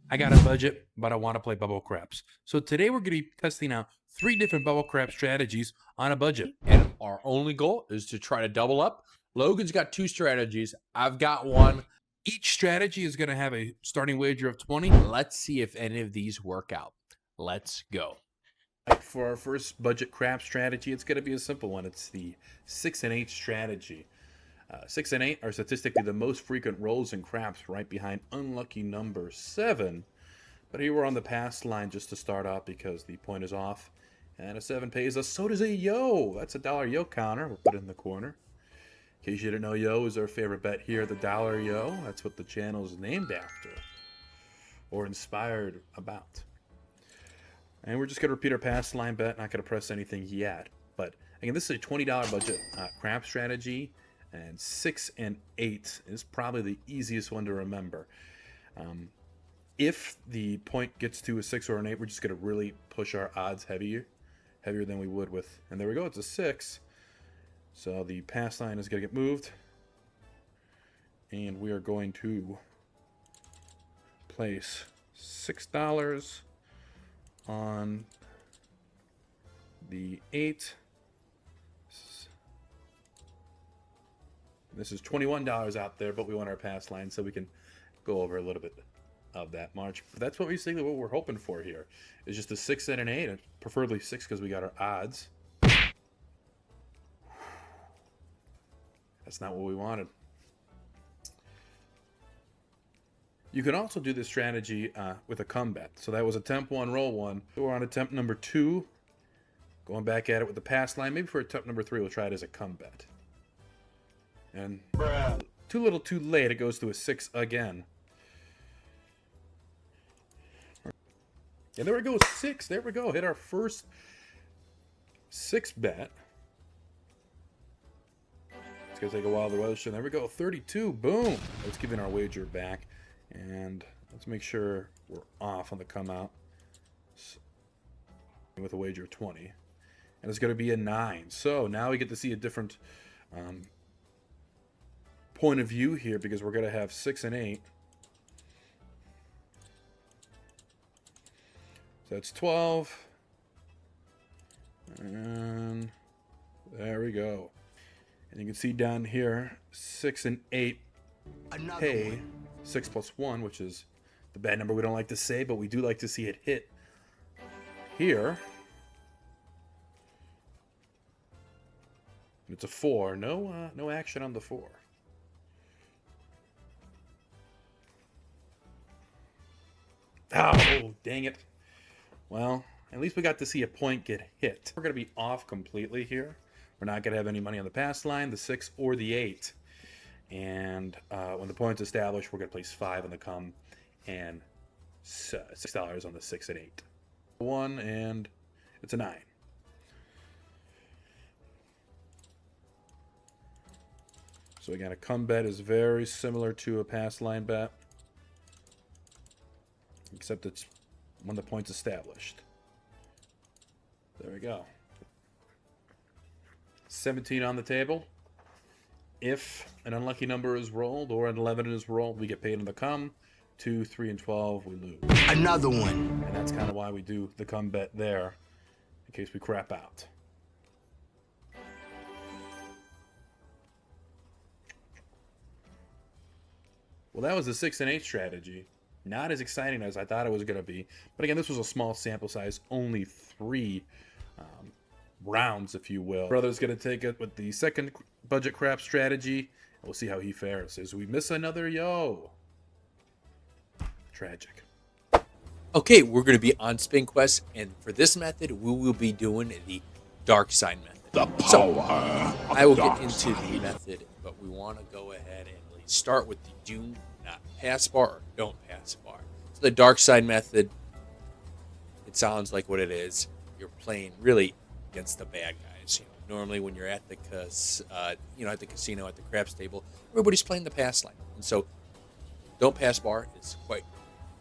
I got a budget, but I want to play bubble craps. So today we're going to be testing out 3 different bubble crap strategies on a budget. And our only goal is to try to double up. Logan's got 2 strategies. I've got one. Each strategy is going to have a starting wager of 20. Let's see if any of these work out. Let's go. For our first budget crap strategy, it's going to be a simple one. It's the 6 and 8 strategy. 6 and 8 are statistically the most frequent rolls in craps, right behind unlucky number 7. But here we're on the pass line just to start off because the point is off. And a 7 pays us. So does a yo. That's a dollar yo counter. We'll put it in the corner. In case you didn't know, yo is our favorite bet here, the dollar yo. That's what the channel is named after or inspired about. And we're just going to repeat our pass line bet. Not going to press anything yet. But again, this is a $20 budget crap strategy. And 6 and 8 is probably the easiest one to remember. If the point gets to a 6 or an 8, we're just going to really push our odds heavier than we would with. And there we go. It's a 6. So the pass line is going to get moved. And we are going to place $6 on the 8. This is $21 out there, but we want our pass line so we can go over a little bit of that march. But that's what we're hoping for here is just a 6 and an 8, and preferably 6 because we got our odds. That's not what we wanted. You can also do this strategy with a come bet. So that was attempt 1, roll 1. So we're on attempt number 2, going back at it with the pass line. Maybe for attempt number 3, we'll try it as a come bet. And too little too late, it goes to a 6 again. And there we go, 6. There we go. Hit our first 6 bet. It's going to take a while to register. There we go, 32. Boom. Let's give in our wager back. And let's make sure we're off on the come out with a wager of 20. And it's going to be a 9. So now we get to see a different point of view here because we're going to have 6 and 8. So that's 12. And there we go. And you can see down here, 6 and 8 pay 6 plus 1, which is the bad number we don't like to say, but we do like to see it hit here. It's a 4. No action on the 4. Oh, dang it. Well, at least we got to see a point get hit. We're going to be off completely here. We're not going to have any money on the pass line, the 6 or the 8. And when the point's established, we're going to place 5 on the come and $6 on the 6 and 8. 1, and it's a 9. So again, a come bet is very similar to a pass line bet, except it's when the point's established. There we go. 17 on the table. If an unlucky number is rolled or an 11 is rolled, we get paid on the come. 2, 3, and 12, we lose. Another one. And that's kind of why we do the come bet there, in case we crap out. Well, that was the 6 and 8 strategy. Not as exciting as I thought it was going to be. But again, this was a small sample size, only 3 rounds, if you will. Brother's going to take it with the second budget crap strategy. We'll see how he fares. As we miss another yo. Tragic. Okay, we're going to be on Spin Quest, and for this method, we will be doing the dark side method. The power I will get into the method, but we want to go ahead and start with the do not pass bar or don't pass bar. So the dark side method, it sounds like what it is. You're playing really against the bad guys. Normally when you're at the at the casino, at the craps table, everybody's playing the pass line, and so don't pass bar is quite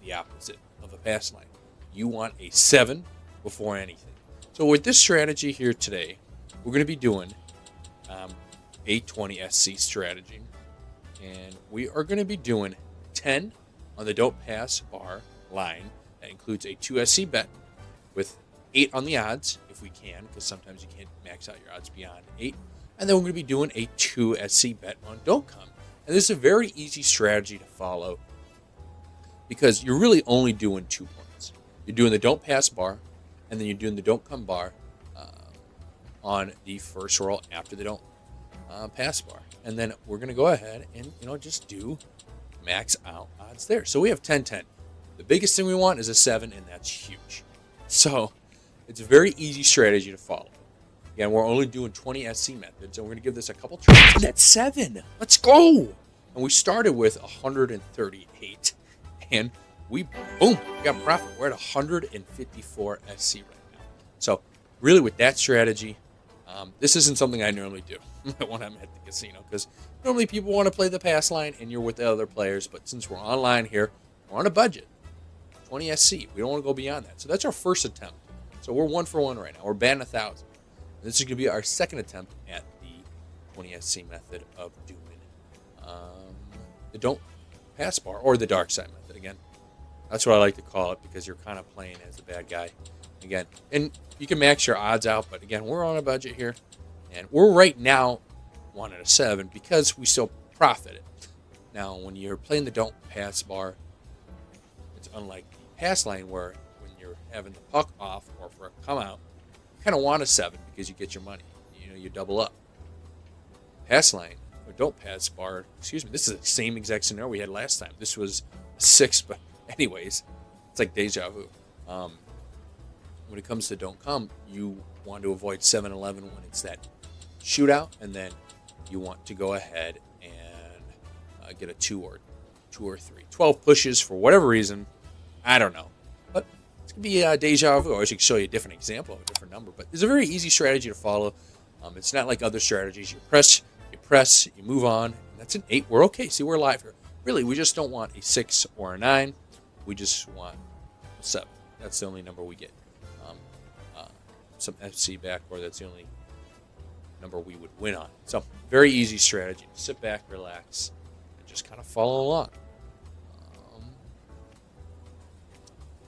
the opposite of a pass line. You want a 7 before anything. So with this strategy here today, we're going to be doing 820 SC strategy, and we are going to be doing 10 on the don't pass bar line that includes a 2 SC bet with 8 on the odds, if we can, because sometimes you can't max out your odds beyond 8. And then we're going to be doing a 2 SC bet on Don't Come. And this is a very easy strategy to follow because you're really only doing 2 points. You're doing the Don't Pass bar, and then you're doing the Don't Come bar on the first roll after the Don't Pass bar. And then we're going to go ahead and, just do max out odds there. So we have 10-10. The biggest thing we want is a 7, and that's huge. So it's a very easy strategy to follow. Again, we're only doing 20 SC methods, and we're going to give this a couple tries. And that's 7. Let's go. And we started with 138, and we got profit. We're at 154 SC right now. So really, with that strategy, this isn't something I normally do when I'm at the casino, because normally people want to play the pass line, and you're with the other players. But since we're online here, we're on a budget, 20 SC. We don't want to go beyond that. So that's our first attempt. So we're 1 for 1 right now. We're batting 1,000. This is going to be our second attempt at the 20 SC method of doing the Don't Pass bar, or the dark side method. Again, that's what I like to call it, because you're kind of playing as the bad guy again. And you can max your odds out, but again, we're on a budget here, and we're right now 1 at a 7 because we still profited. Now, when you're playing the Don't Pass bar, it's unlike the pass line where when you're having the puck off or for a come out, you kind of want a 7 because you get your money. You double up. Pass line, or Don't Pass bar, this is the same exact scenario we had last time. This was a 6, but anyways, it's like deja vu. When it comes to Don't Come, you want to avoid 7-11 when it's that shootout, and then you want to go ahead and get a 2 or 3. 12 pushes for whatever reason, I don't know. But it's going to be deja vu. I wish I could show you a different example of a different number, but it's a very easy strategy to follow. It's not like other strategies. You press, you move on, and that's an 8. We're okay. See, we're live here. Really, we just don't want a 6 or a 9. We just want a 7. That's the only number we get. Some FC back, or that's the only number we would win on. So, very easy strategy. Sit back, relax, and just kind of follow along.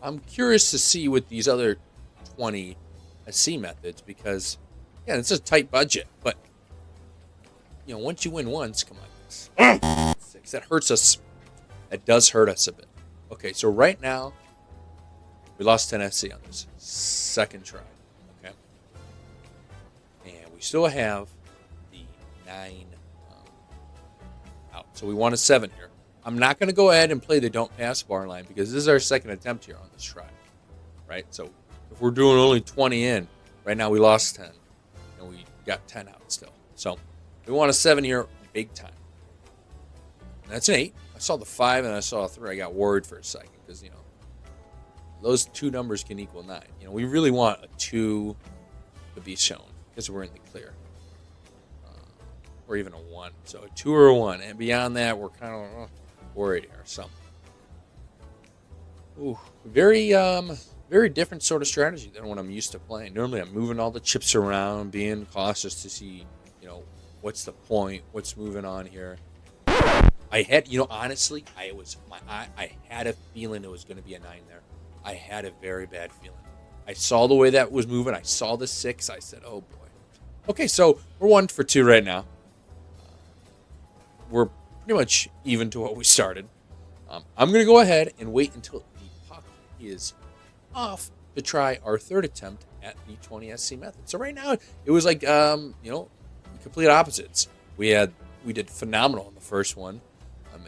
I'm curious to see with these other 20 SC methods, because, yeah, it's a tight budget, but, once you win once, come on, 6, that hurts us. That does hurt us a bit. Okay, so right now, we lost 10 SC on this second try. Okay, and we still have the 9 out. So we want a 7 here. I'm not going to go ahead and play the Don't Pass bar line because this is our second attempt here on this try. Right? So if we're doing only 20 in, right now we lost 10. And we got 10 out still. So we want a 7 here big time. And that's an 8. I saw the 5 and I saw a 3. I got worried for a second because, those 2 numbers can equal 9. We really want a 2 to be shown because we're in the clear. Or even a 1. So a 2 or a 1. And beyond that, we're kind of worried here. So, very different sort of strategy than what I'm used to playing. Normally, I'm moving all the chips around, being cautious to see, what's the point, what's moving on here. I had, honestly, I had a feeling it was going to be a 9 there. I had a very bad feeling. I saw the way that was moving. I saw the 6. I said, oh boy. Okay, so we're 1 for 2 right now. We're pretty much even to what we started. I'm going to go ahead and wait until the puck is off to try our third attempt at the 20 SC method. So right now, it was like, complete opposites. We did phenomenal in the first one.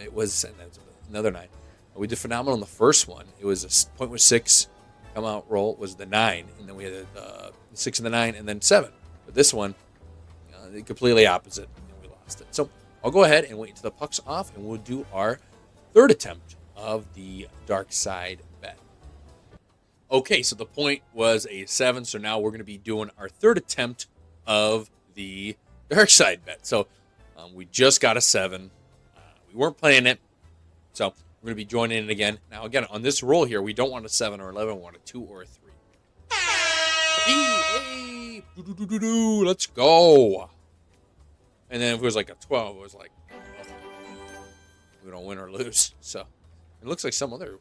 It was, and that's another 9. We did phenomenal in the first one. It was a point with 6, come out roll was the 9, and then we had the 6 and the 9, and then 7. But this one, completely opposite, and we lost it. So I'll go ahead and wait until the puck's off, and we'll do our third attempt of the dark side bet. Okay, so the point was a 7, so now we're going to be doing our third attempt of the dark side bet. So we just got a 7. We weren't playing it, so we're going to be joining it again. Now, again, on this roll here, we don't want a 7 or 11. We want a 2 or a 3. Hey, let's go. And then if it was like a 12, it was like, we don't win or lose. So it looks like some other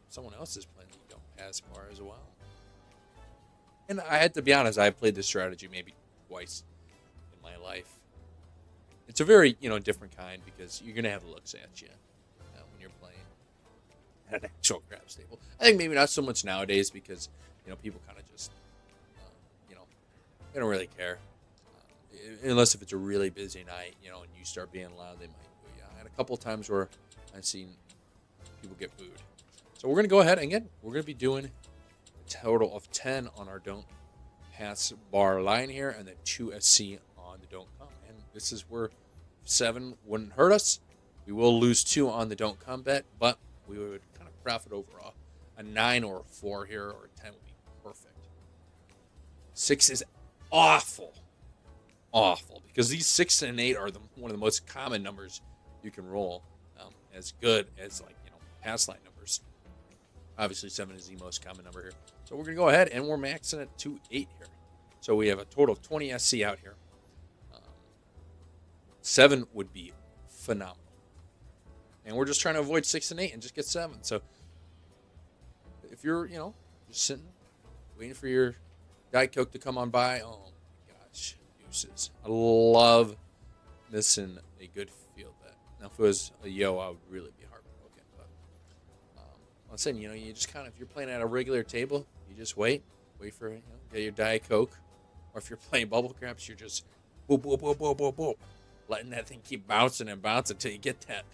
someone else is playing the don't pass bar as well. And I had to be honest, I've played this strategy maybe twice in my life. It's a very, different kind because you're going to have looks at you when you're playing at an actual craps table. I think maybe not so much nowadays because, people kind of just, they don't really care. Unless if it's a really busy night, and you start being loud, they might boo you. I had a couple of times where I've seen people get booed. So we're going to go ahead and again, we're going to be doing a total of 10 on our don't pass bar line here and then 2 SC on the don't come. And this is where 7 wouldn't hurt us. We will lose 2 on the don't come bet, but we would kind of profit over a 9 or a 4 here, or a 10 would be perfect. 6 is awful because these 6 and 8 are one of the most common numbers you can roll, as good as pass line numbers. Obviously 7 is the most common number here, so we're gonna go ahead and we're maxing it to 8 here. So we have a total of 20 SC out here. 7 would be phenomenal, and we're just trying to avoid 6 and 8 and just get 7. So if you're just sitting waiting for your Diet Coke to come on by, oh my gosh, deuces. I love missing a good field bet. Now, if it was a yo, I would really be heartbroken. But I'm saying, you just kind of, if you're playing at a regular table, you just wait for get your Diet Coke, or if you're playing bubble craps, you're just boop, boop, boop, boop, boop, boop, letting that thing keep bouncing and bouncing until you get that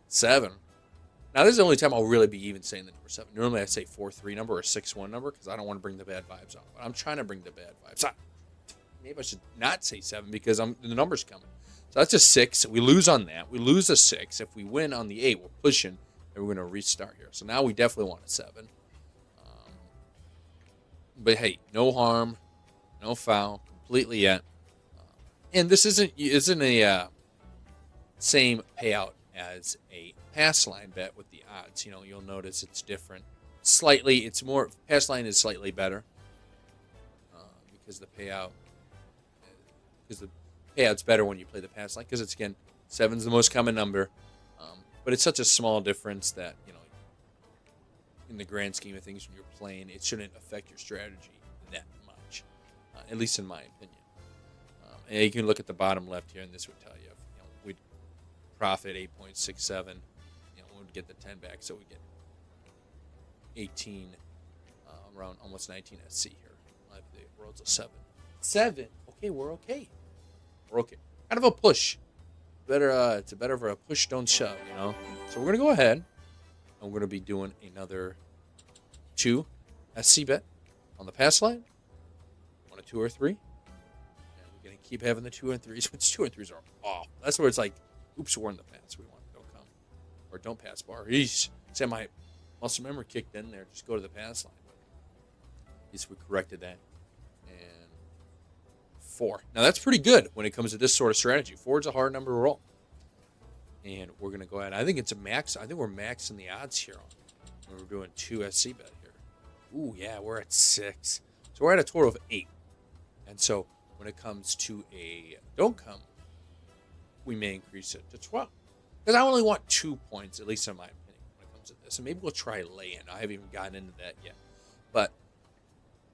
7. Now, this is the only time I'll really be even saying the number 7. Normally, I say 4-3 number or 6-1 number because I don't want to bring the bad vibes out. But I'm trying to bring the bad vibes out. Maybe I should not say 7 because the number's coming. So that's a 6. We lose on that. We lose a 6. If we win on the 8, we're pushing, and we're going to restart here. So now we definitely want a 7. But hey, no harm, no foul, completely yet. And this isn't a same payout as a pass line bet with the odds. You'll notice it's different. Slightly, it's more, pass line is slightly better because the payout's better when you play the pass line because it's, again, 7's the most common number, but it's such a small difference that in the grand scheme of things when you're playing, it shouldn't affect your strategy that much, at least in my opinion. And you can look at the bottom left here, and this would tell you, we'd profit 8.67. We'd get the 10 back, so we get 18, around almost 19 SC here. If the world's a 7. 7. Okay, we're okay. We're okay. Kind of a push. Better. It's a better for a push, don't shove. So we're gonna go ahead, and we're gonna be doing another 2 SC bet on the pass line. 1, 2, or 3. And we're gonna keep having the 2 and 3s, which 2 and 3s are off. That's where it's like, oops, we're in the pass. We want don't come or don't pass bar. Eesh. Say my muscle memory kicked in there. Just go to the pass line. But at least we corrected that. And 4. Now that's pretty good when it comes to this sort of strategy. 4 is a hard number to roll. And we're gonna go ahead. I think it's a max. I think we're maxing the odds here when we're doing 2 SC bet here. Ooh, yeah, we're at 6. So we're at a total of 8. And so when it comes to a don't come, we may increase it to 12. Because I only want 2 points, at least in my opinion, when it comes to this. And maybe we'll try lay-in. I haven't even gotten into that yet. But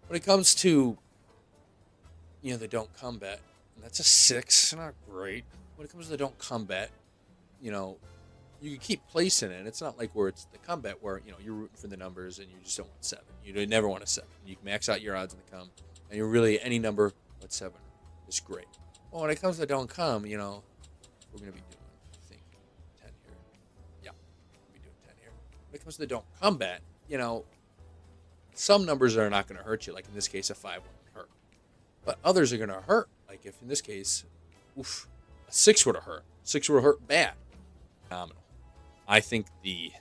when it comes to, the don't come bet, and that's a 6. Not great. When it comes to the don't come bet, you can keep placing it. It's not like where it's the come bet where, you're rooting for the numbers and you just don't want 7. You never want a 7. You can max out your odds in the come. And you're really, any number but 7 is great. Well, when it comes to don't come, we're going to be doing, I think, 10 here. Yeah, we'll be doing 10 here. When it comes to the don't come bet, some numbers are not going to hurt you. Like in this case, a 5 wouldn't hurt. But others are going to hurt. Like if in this case, a 6 would have hurt. 6 would have hurt bad. Phenomenal. I think the,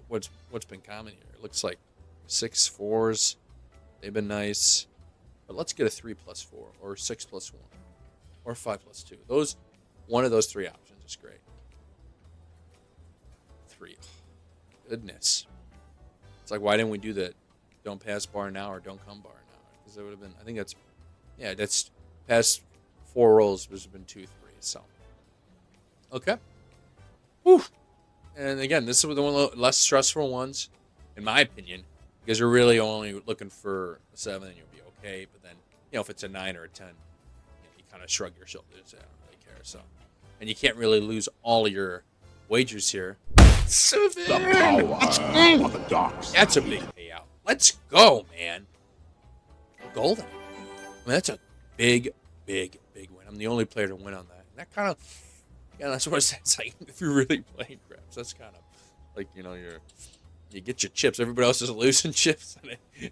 what's been common here? It looks like 6 4s. They've been nice. But let's get a 3 plus 4 or 6 plus 1 or 5 plus 2. One of those 3 options is great. 3. Goodness. It's like, why didn't we do the don't pass bar now or don't come bar now? Because it would have been, I think that's past 4 rolls would have been 2 3. So, okay. Whew. And again, this is one of the less stressful ones, in my opinion, because you're really only looking for a 7 and you'll be okay. But then, if it's a 9 or a 10, you kind of shrug your shoulders. I don't really care. So, and you can't really lose all your wagers here. 7. The power of the dark side. That's a big payout. Let's go, man. Golden. I mean, that's a big win. I'm the only player to win on that. And that kind of, that's what it's like if you're really playing craps. That's kind of like, you get your chips. Everybody else is losing chips,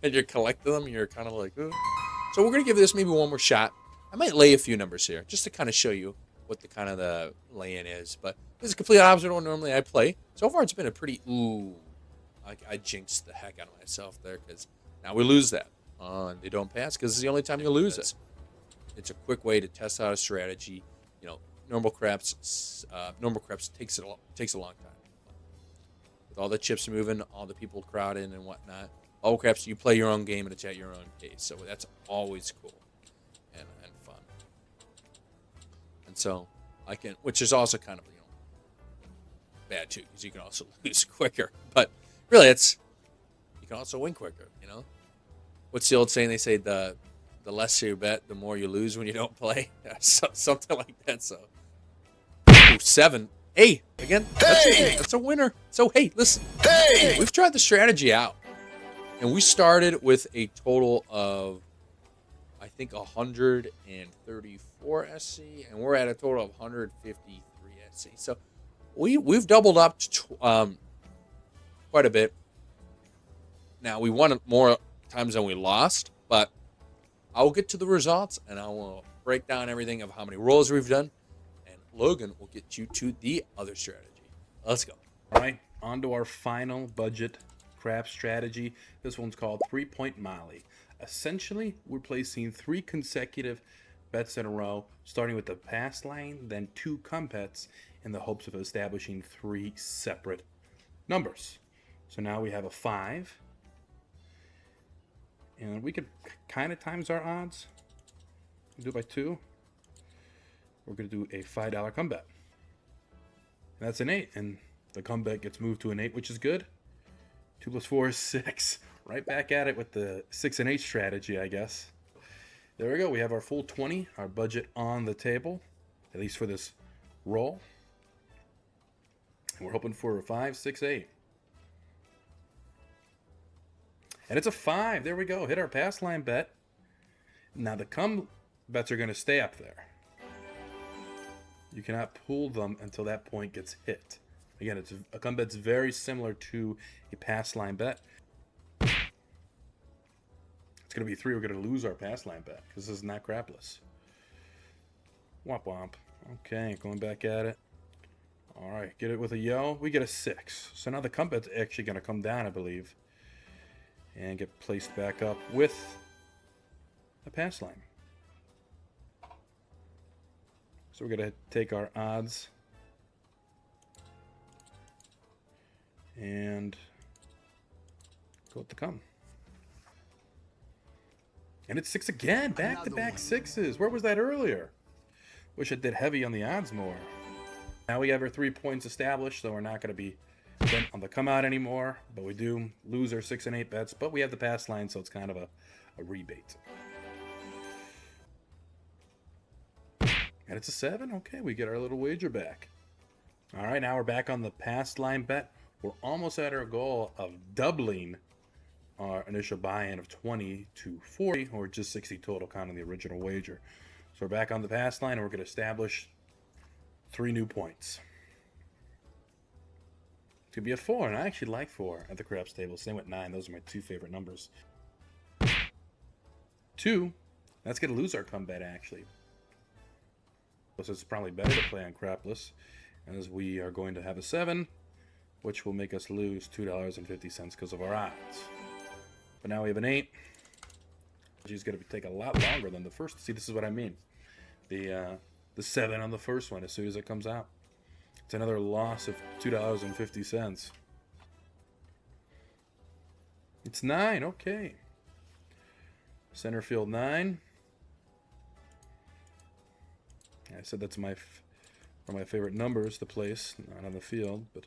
and you're collecting them. And you're kind of like, oh. So we're gonna give this maybe one more shot. I might lay a few numbers here just to kind of show you what the kind of the lay-in is. But this is complete opposite of what normally I play. So far, it's been a pretty I jinxed the heck out of myself there because now we lose that. And they don't pass because it's the only time you lose it. It's a quick way to test out a strategy. Normal craps takes a long time. With all the chips moving, all the people crowding and whatnot. Bubble craps, you play your own game and it's at your own pace. So that's always cool and fun. And so which is also kind of bad too because you can also lose quicker. But really, you can also win quicker. What's the old saying? They say the less you bet, the more you lose when you don't play. Something like that. So, 7. Hey, again, that's a winner. So, hey, listen. Hey! We've tried the strategy out. And we started with a total of, I think, 134 SC. And we're at a total of 153 SC. So, we've doubled up quite a bit. Now, we won more times than we lost, but I will get to the results and I will break down everything of how many rolls we've done, and Logan will get you to the other strategy. Let's go. All right, on to our final budget craps strategy. This one's called 3-point Molly. Essentially, we're placing 3 consecutive bets in a row, starting with the pass line, then 2 come bets, in the hopes of establishing 3 separate numbers. So now we have a 5. And we could kind of times our odds. We'll do it by 2. We're going to do a $5 come bet. And that's an 8. And the come bet gets moved to an 8, which is good. 2 plus 4 is 6. Right back at it with the 6 and 8 strategy, I guess. There we go. We have our full 20, our budget on the table, at least for this roll. And we're hoping for a 5, 6, 8. And it's a 5. There we go. Hit our pass line bet. Now the come bets are going to stay up there. You cannot pull them until that point gets hit. Again, a come bet's very similar to a pass line bet. It's going to be 3. We're going to lose our pass line bet because this is not crapless. Womp womp. Okay, going back at it. All right, get it with a yo. We get a 6. So now the come bet's actually going to come down, I believe, and get placed back up with a pass line. So we're going to take our odds and go with the come. And it's 6 again. Back-to-back 6s. Where was that earlier? Wish I did heavy on the odds more. Now we have our 3 points established, so we're not going to be on the come out anymore, but we do lose our 6 and 8 bets, but we have the pass line, so it's kind of a rebate. And it's a 7. Okay, we get our little wager back. All right, now we're back on the pass line bet. We're almost at our goal of doubling our initial buy-in of 20 to 40, or just 60 total, counting the original wager. So we're back on the pass line, and we're going to establish 3 new points. It could be a 4, and I actually like 4 at the craps table. Same with 9. Those are my 2 favorite numbers. 2. That's going to lose our come bet, actually. So it's probably better to play on crapless, as we are going to have a 7, which will make us lose $2.50 because of our odds. But now we have an 8. It's going to take a lot longer than the first. See, this is what I mean. The 7 on the first one, as soon as it comes out. It's another loss of $2.50. It's 9. Okay. Center field 9. I said that's one of my favorite numbers to place, not on the field, but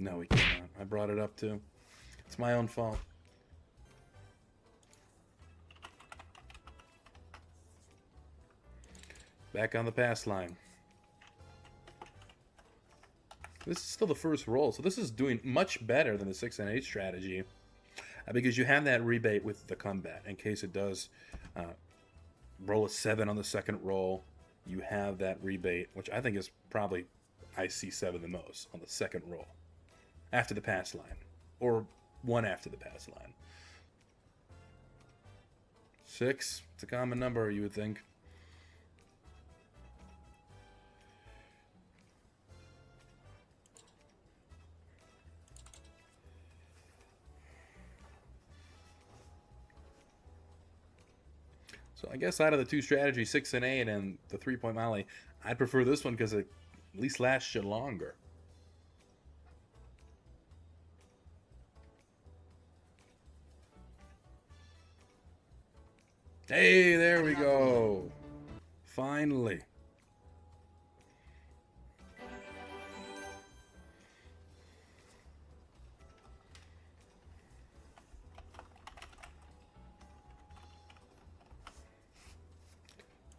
No, we cannot. I brought it up too. It's my own fault. Back on the pass line. This is still the first roll, so this is doing much better than the 6 and 8 strategy because you have that rebate with the combat in case it does roll a 7 on the second roll. You have that rebate, which I think is probably I see 7 the most on the second roll after the pass line, or 1 after the pass line. 6, it's a common number, you would think. So I guess out of the two strategies, 6 and 8 and the 3-point Molly, I'd prefer this one because it at least lasts you longer. Hey, there we go. Finally.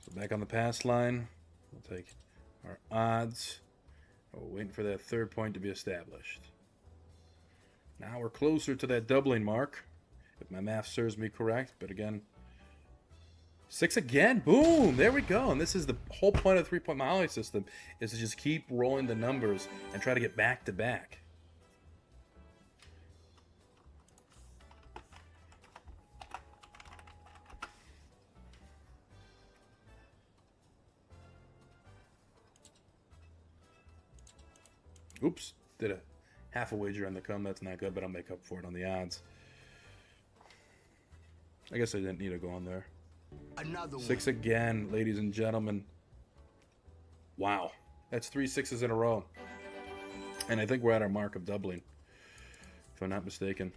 So back on the pass line, we'll take our odds. We're waiting for that third point to be established. Now we're closer to that doubling mark, if my math serves me correct. But again, 6 again. Boom! There we go. And this is the whole point of the 3-point Molly system, is to just keep rolling the numbers and try to get back to back. Oops, did a half a wager on the come. That's not good, but I'll make up for it on the odds. I guess I didn't need to go on there. Another 6 again, ladies and gentlemen. Wow, that's 3 6s in a row. And I think we're at our mark of doubling, if I'm not mistaken.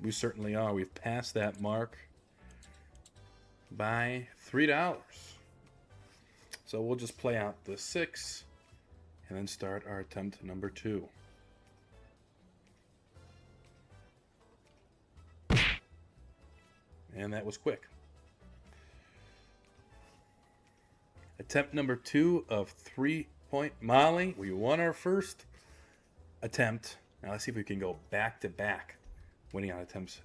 We certainly are. We've passed that mark by $3. So we'll just play out the 6 and then start our attempt number 2. And that was quick. Attempt number 2 of 3-point Molly. We won our first attempt. Now let's see if we can go back to back, winning on attempts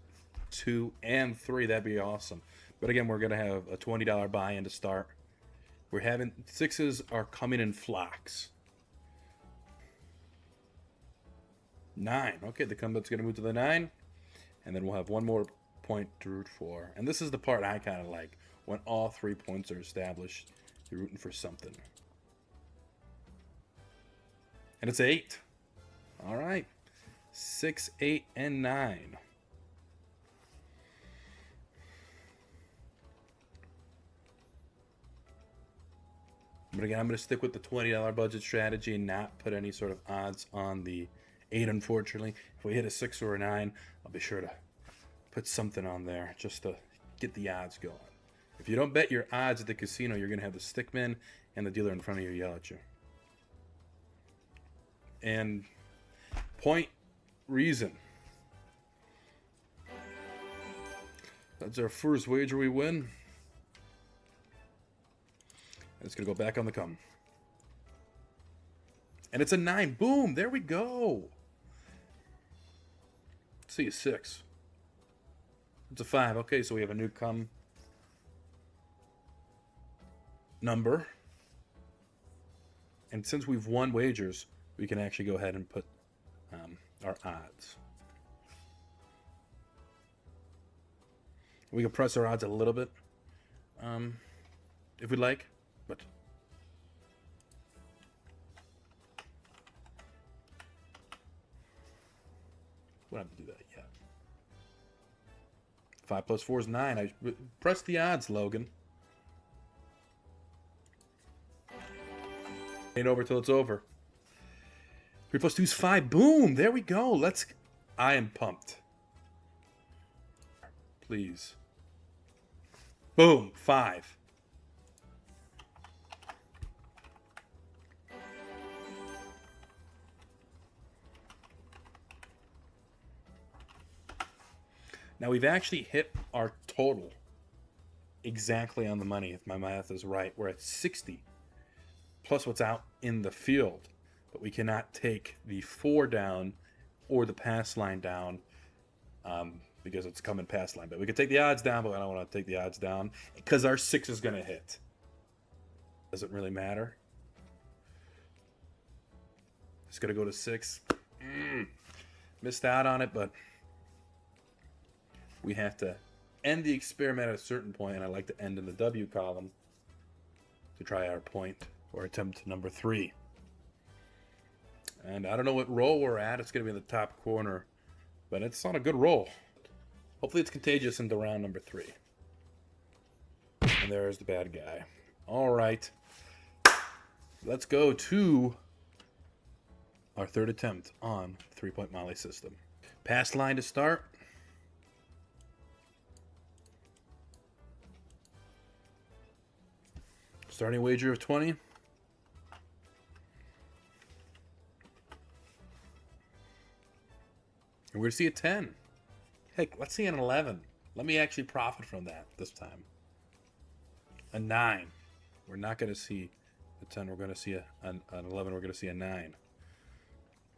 2 and 3. That'd be awesome. But again, we're going to have a $20 buy-in to start. We're having 6s are coming in flocks. 9. Okay, the comeback's going to move to the 9. And then we'll have one more point to root for. And this is the part I kind of like. When all 3 points are established, you're rooting for something. And it's 8. All right. 6, 8, and 9. But again, I'm going to stick with the $20 budget strategy and not put any sort of odds on the 8, unfortunately. If we hit a 6 or a 9, I'll be sure to put something on there just to get the odds going. If you don't bet your odds at the casino, you're going to have the stickman and the dealer in front of you yell at you. And point reason. That's our first wager we win. It's going to go back on the come. And it's a 9. Boom! There we go. Let's see a 6. It's a 5. Okay, so we have a new come number. And since we've won wagers, we can actually go ahead and put our odds. We can press our odds a little bit if we'd like. But we don't have to do that yet. 5 plus 4 is 9. I press the odds, Logan. Ain't over till it's over. 3 plus 2 is 5. Boom! There we go. I am pumped. Please. Boom! 5. Now we've actually hit our total exactly on the money, if my math is right. We're at 60 plus what's out in the field, but we cannot take the 4 down or the pass line down because it's coming pass line. But we could take the odds down, but I don't want to take the odds down because our 6 is going to hit. Doesn't really matter. It's going to go to 6. Missed out on it, but we have to end the experiment at a certain point, and I like to end in the W column to try our point or attempt number 3. And I don't know what roll we're at. It's going to be in the top corner, but it's on a good roll. Hopefully it's contagious into round number 3. And there's the bad guy. All right. Let's go to our 3rd attempt on the 3-point Molly system. Pass line to start. Starting wager of 20. And we're going to see a 10. Heck, let's see an 11. Let me actually profit from that this time. A 9. We're not going to see a 10. We're going to see an 11. We're going to see a 9.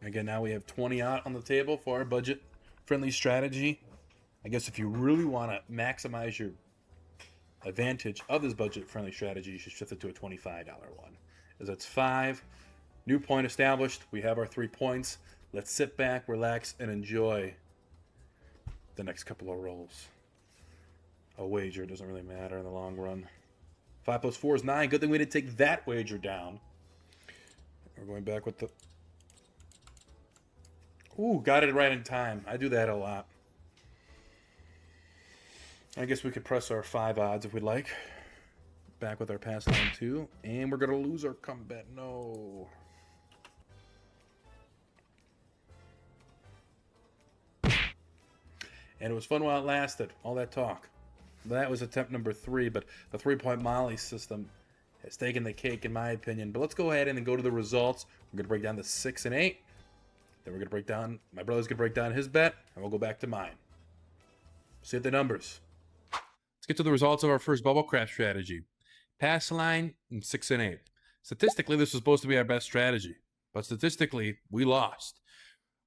Again, now we have 20 out on the table for our budget-friendly strategy. I guess if you really want to maximize your advantage of this budget-friendly strategy, you should shift it to a $25 one. As it's 5, new point established. We have our 3 points. Let's sit back, relax, and enjoy the next couple of rolls. A wager doesn't really matter in the long run. 5 plus 4 is 9. Good thing we didn't take that wager down. We're going back with the... Ooh, got it right in time. I do that a lot. I guess we could press our 5 odds if we'd like. Back with our pass line 2. And we're going to lose our comeback. No. And it was fun while it lasted. All that talk. That was attempt number 3, but the 3-point Molly system has taken the cake in my opinion. But let's go ahead and go to the results. We're going to break down the 6 and 8. Then we're going to break down, my brother's going to break down his bet, and we'll go back to mine. See the numbers. Let's get to the results of our first bubble crap strategy. Pass line in 6 and 8. Statistically, this was supposed to be our best strategy, but statistically, we lost.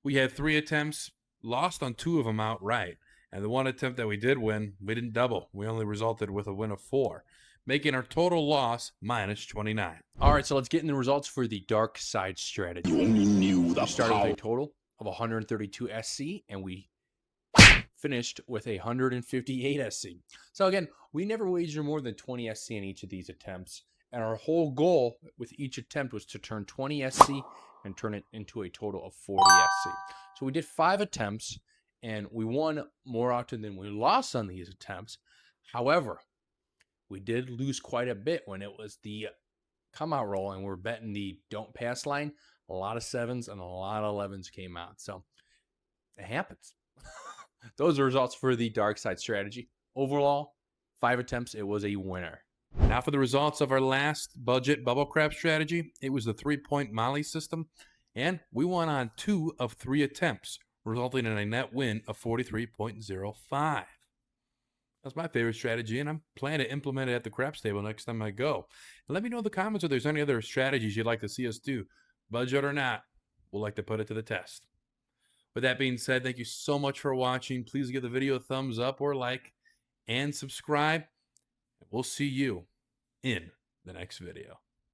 We had 3 attempts, lost on 2 of them outright, and the 1 attempt that we did win, we didn't double. We only resulted with a win of 4, making our total loss minus 29. All right, so let's get in the results for the dark side strategy. You only knew the We started power. with a total of 132 SC, and we finished with 158 SC. So again, we never wagered more than 20 SC in each of these attempts, and our whole goal with each attempt was to turn 20 SC and turn it into a total of 40 SC. So we did 5 attempts, and we won more often than we lost on these attempts. However, we did lose quite a bit when it was the come out roll and we're betting the don't pass line. A lot of 7s and a lot of 11s came out. So it happens. Those are results for the dark side strategy. Overall, 5 attempts, it was a winner. Now for the results of our last budget bubble crap strategy. It was the 3-point Molly system, and we won on 2 of 3 attempts, resulting in a net win of 43.05. That's my favorite strategy, and I'm planning to implement it at the craps table next time I go. And let me know in the comments if there's any other strategies you'd like to see us do. Budget or not, we'll like to put it to the test. With that being said, thank you so much for watching. Please give the video a thumbs up or like and subscribe. We'll see you in the next video.